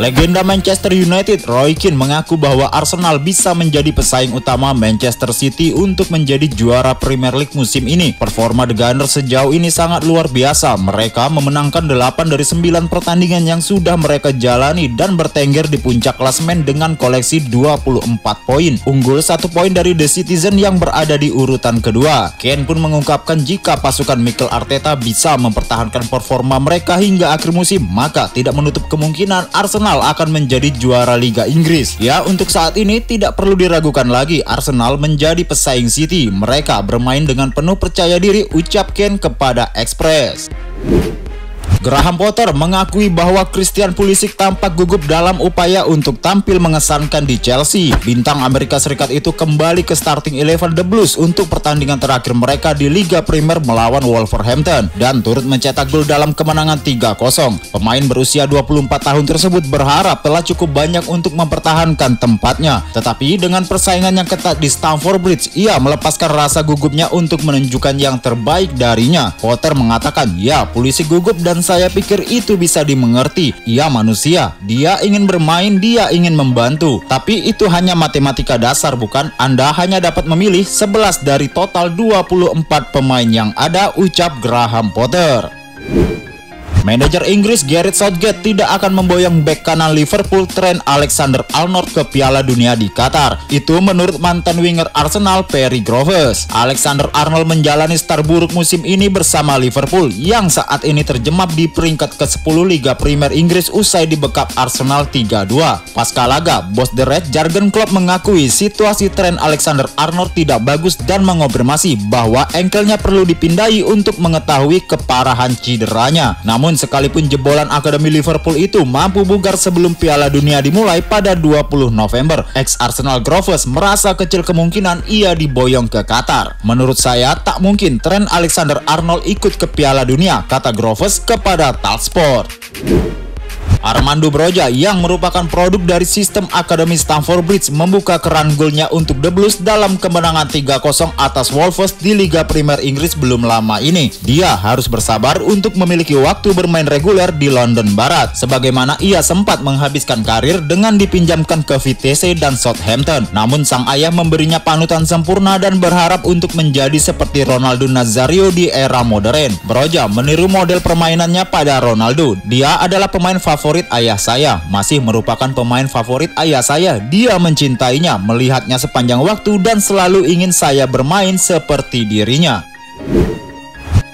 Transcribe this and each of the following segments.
Legenda Manchester United Roy Keane mengaku bahwa Arsenal bisa menjadi pesaing utama Manchester City untuk menjadi juara Premier League musim ini. Performa The Gunners sejauh ini sangat luar biasa. Mereka memenangkan 8 dari 9 pertandingan yang sudah mereka jalani dan bertengger di puncak klasemen dengan koleksi 24 poin, unggul 1 poin dari The Citizen yang berada di urutan kedua. Keane pun mengungkapkan jika pasukan Mikel Arteta bisa mempertahankan performa mereka hingga akhir musim, maka tidak menutup kemungkinan Arsenal akan menjadi juara Liga Inggris. Ya, untuk saat ini tidak perlu diragukan lagi, Arsenal menjadi pesaing City. Mereka bermain dengan penuh percaya diri, ucap Keane kepada Express. Graham Potter mengakui bahwa Christian Pulisic tampak gugup dalam upaya untuk tampil mengesankan di Chelsea. Bintang Amerika Serikat itu kembali ke starting 11 The Blues untuk pertandingan terakhir mereka di Liga Premier melawan Wolverhampton dan turut mencetak gol dalam kemenangan 3-0. Pemain berusia 24 tahun tersebut berharap telah cukup banyak untuk mempertahankan tempatnya. Tetapi dengan persaingan yang ketat di Stamford Bridge, ia melepaskan rasa gugupnya untuk menunjukkan yang terbaik darinya. Potter mengatakan, "Ya, Pulisic gugup dan saya pikir itu bisa dimengerti. Ia manusia, dia ingin bermain, dia ingin membantu. Tapi itu hanya matematika dasar, bukan? Anda hanya dapat memilih 11 dari total 24 pemain yang ada," ucap Graham Potter. Manajer Inggris Gareth Southgate tidak akan memboyong bek kanan Liverpool Trent Alexander-Arnold ke Piala Dunia di Qatar. Itu menurut mantan winger Arsenal Perry Groves. Alexander-Arnold menjalani start buruk musim ini bersama Liverpool yang saat ini terjemap di peringkat ke-10 Liga Premier Inggris usai dibekap Arsenal 3-2. Pasca laga, bos The Red Jurgen Klopp mengakui situasi Trent Alexander-Arnold tidak bagus dan mengonfirmasi bahwa engkelnya perlu dipindai untuk mengetahui keparahan cederanya. Namun sekalipun jebolan Akademi Liverpool itu mampu bugar sebelum Piala Dunia dimulai pada 20 November, ex-Arsenal Groves merasa kecil kemungkinan ia diboyong ke Qatar. "Menurut saya tak mungkin Trent Alexander-Arnold ikut ke Piala Dunia," kata Groves kepada Talksport. Armando Broja yang merupakan produk dari sistem Akademi Stamford Bridge membuka keran golnya untuk The Blues dalam kemenangan 3-0 atas Wolves di Liga Premier Inggris belum lama ini. Dia harus bersabar untuk memiliki waktu bermain reguler di London Barat, sebagaimana ia sempat menghabiskan karir dengan dipinjamkan ke Vitesse dan Southampton. Namun sang ayah memberinya panutan sempurna dan berharap untuk menjadi seperti Ronaldo Nazario di era modern. Broja meniru model permainannya pada Ronaldo. "Dia adalah pemain favorit ayah saya, masih merupakan pemain favorit ayah saya. Dia mencintainya, melihatnya sepanjang waktu dan selalu ingin saya bermain seperti dirinya."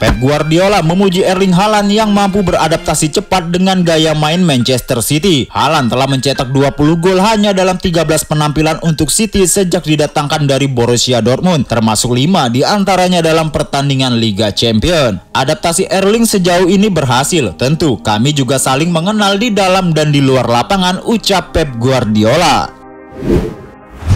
Pep Guardiola memuji Erling Haaland yang mampu beradaptasi cepat dengan gaya main Manchester City. Haaland telah mencetak 20 gol hanya dalam 13 penampilan untuk City sejak didatangkan dari Borussia Dortmund, termasuk 5 diantaranya dalam pertandingan Liga Champions. Adaptasi Erling sejauh ini berhasil. "Tentu kami juga saling mengenal di dalam dan di luar lapangan," ucap Pep Guardiola.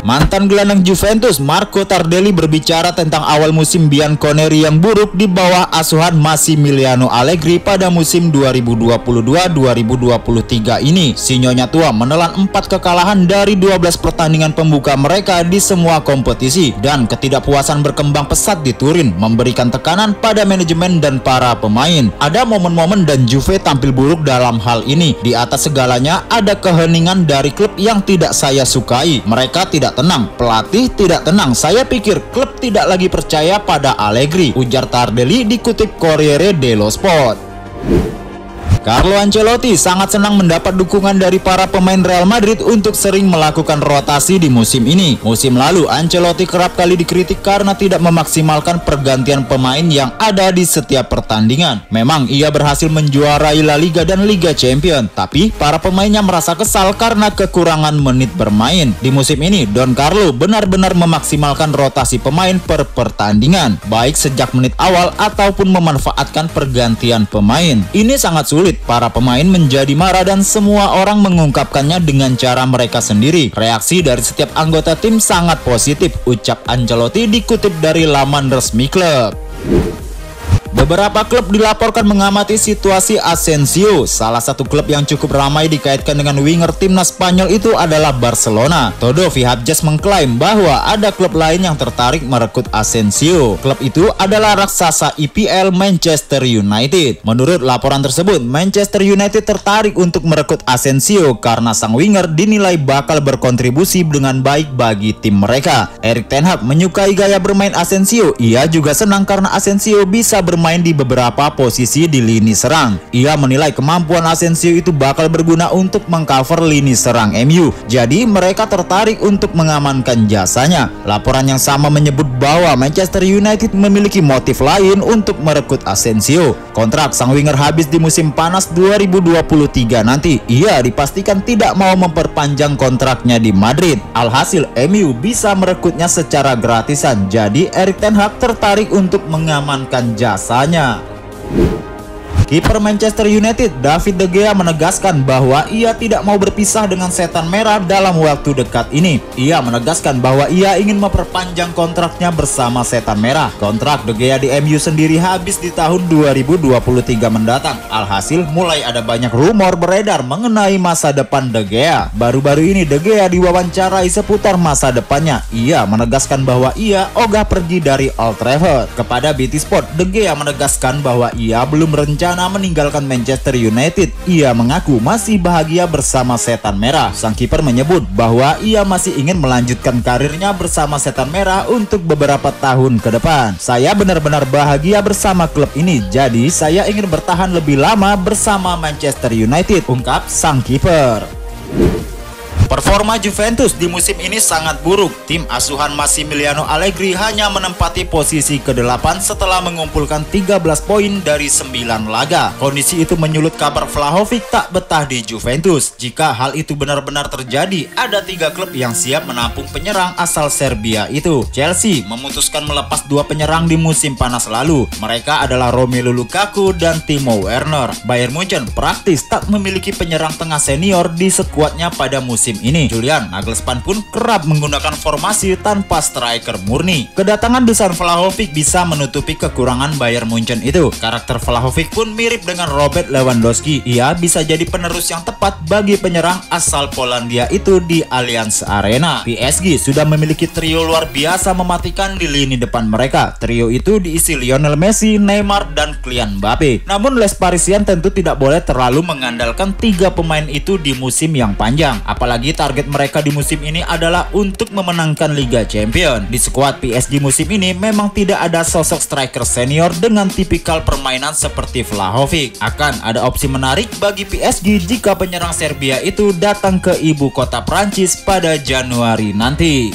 Mantan gelandang Juventus Marco Tardelli berbicara tentang awal musim Bianconeri yang buruk di bawah asuhan Massimiliano Allegri pada musim 2022-2023 ini. Si Nyonya tua menelan 4 kekalahan dari 12 pertandingan pembuka mereka di semua kompetisi, dan ketidakpuasan berkembang pesat di Turin, memberikan tekanan pada manajemen dan para pemain. Ada momen-momen dan Juve tampil buruk dalam hal ini. Di atas segalanya ada keheningan dari klub yang tidak saya sukai. Mereka tidak tenang, pelatih tidak tenang. Saya pikir klub tidak lagi percaya pada Allegri, ujar Tardelli dikutip Corriere dello Sport. Carlo Ancelotti sangat senang mendapat dukungan dari para pemain Real Madrid untuk sering melakukan rotasi di musim ini. Musim lalu, Ancelotti kerap kali dikritik karena tidak memaksimalkan pergantian pemain yang ada di setiap pertandingan. Memang ia berhasil menjuarai La Liga dan Liga Champions, tapi para pemainnya merasa kesal karena kekurangan menit bermain. Di musim ini, Don Carlo benar-benar memaksimalkan rotasi pemain per pertandingan, baik sejak menit awal ataupun memanfaatkan pergantian pemain. Ini sangat sulit. Para pemain menjadi marah dan semua orang mengungkapkannya dengan cara mereka sendiri. Reaksi dari setiap anggota tim sangat positif, ucap Ancelotti dikutip dari laman resmi klub. Beberapa klub dilaporkan mengamati situasi Asensio. Salah satu klub yang cukup ramai dikaitkan dengan winger timnas Spanyol itu adalah Barcelona. Todo Vihapjas mengklaim bahwa ada klub lain yang tertarik merekrut Asensio. Klub itu adalah raksasa IPL Manchester United. Menurut laporan tersebut, Manchester United tertarik untuk merekrut Asensio karena sang winger dinilai bakal berkontribusi dengan baik bagi tim mereka. Erik ten Hag menyukai gaya bermain Asensio. Ia juga senang karena Asensio bisa bermain di beberapa posisi di lini serang. Ia menilai kemampuan Asensio itu bakal berguna untuk mengcover lini serang MU. Jadi mereka tertarik untuk mengamankan jasanya. Laporan yang sama menyebut bahwa Manchester United memiliki motif lain untuk merekrut Asensio. Kontrak sang winger habis di musim panas 2023 nanti. Ia dipastikan tidak mau memperpanjang kontraknya di Madrid. Alhasil MU bisa merekrutnya secara gratisan. Jadi Erik ten Hag tertarik untuk mengamankan jasa. Kiper Manchester United David De Gea menegaskan bahwa ia tidak mau berpisah dengan setan merah dalam waktu dekat ini. Ia menegaskan bahwa ia ingin memperpanjang kontraknya bersama setan merah. Kontrak De Gea di MU sendiri habis di tahun 2023 mendatang. Alhasil mulai ada banyak rumor beredar mengenai masa depan De Gea. Baru-baru ini De Gea diwawancarai seputar masa depannya. Ia menegaskan bahwa ia ogah pergi dari Old Trafford. Kepada BT Sport, De Gea menegaskan bahwa ia belum berencana meninggalkan Manchester United. Ia mengaku masih bahagia bersama setan merah. Sang kiper menyebut bahwa ia masih ingin melanjutkan karirnya bersama setan merah untuk beberapa tahun ke depan. Saya benar-benar bahagia bersama klub ini, jadi saya ingin bertahan lebih lama bersama Manchester United, ungkap sang kiper. Performa Juventus di musim ini sangat buruk. Tim asuhan Massimiliano Allegri hanya menempati posisi ke-8 setelah mengumpulkan 13 poin dari 9 laga. Kondisi itu menyulut kabar Vlahovic tak betah di Juventus. Jika hal itu benar-benar terjadi, ada 3 klub yang siap menampung penyerang asal Serbia itu. Chelsea memutuskan melepas 2 penyerang di musim panas lalu. Mereka adalah Romelu Lukaku dan Timo Werner. Bayern Munchen praktis tak memiliki penyerang tengah senior di skuadnya pada musim ini. Julian Nagelsmann pun kerap menggunakan formasi tanpa striker murni. Kedatangan Dusan Vlahovic bisa menutupi kekurangan Bayern Munchen itu. Karakter Vlahovic pun mirip dengan Robert Lewandowski. Ia bisa jadi penerus yang tepat bagi penyerang asal Polandia itu di Allianz Arena. PSG sudah memiliki trio luar biasa mematikan di lini depan mereka. Trio itu diisi Lionel Messi, Neymar, dan Kylian Mbappe. Namun Les Parisiens tentu tidak boleh terlalu mengandalkan 3 pemain itu di musim yang panjang. Apalagi target mereka di musim ini adalah untuk memenangkan Liga Champions. Di skuad PSG musim ini memang tidak ada sosok striker senior dengan tipikal permainan seperti Vlahovic. Akan ada opsi menarik bagi PSG jika penyerang Serbia itu datang ke ibu kota Prancis pada Januari nanti.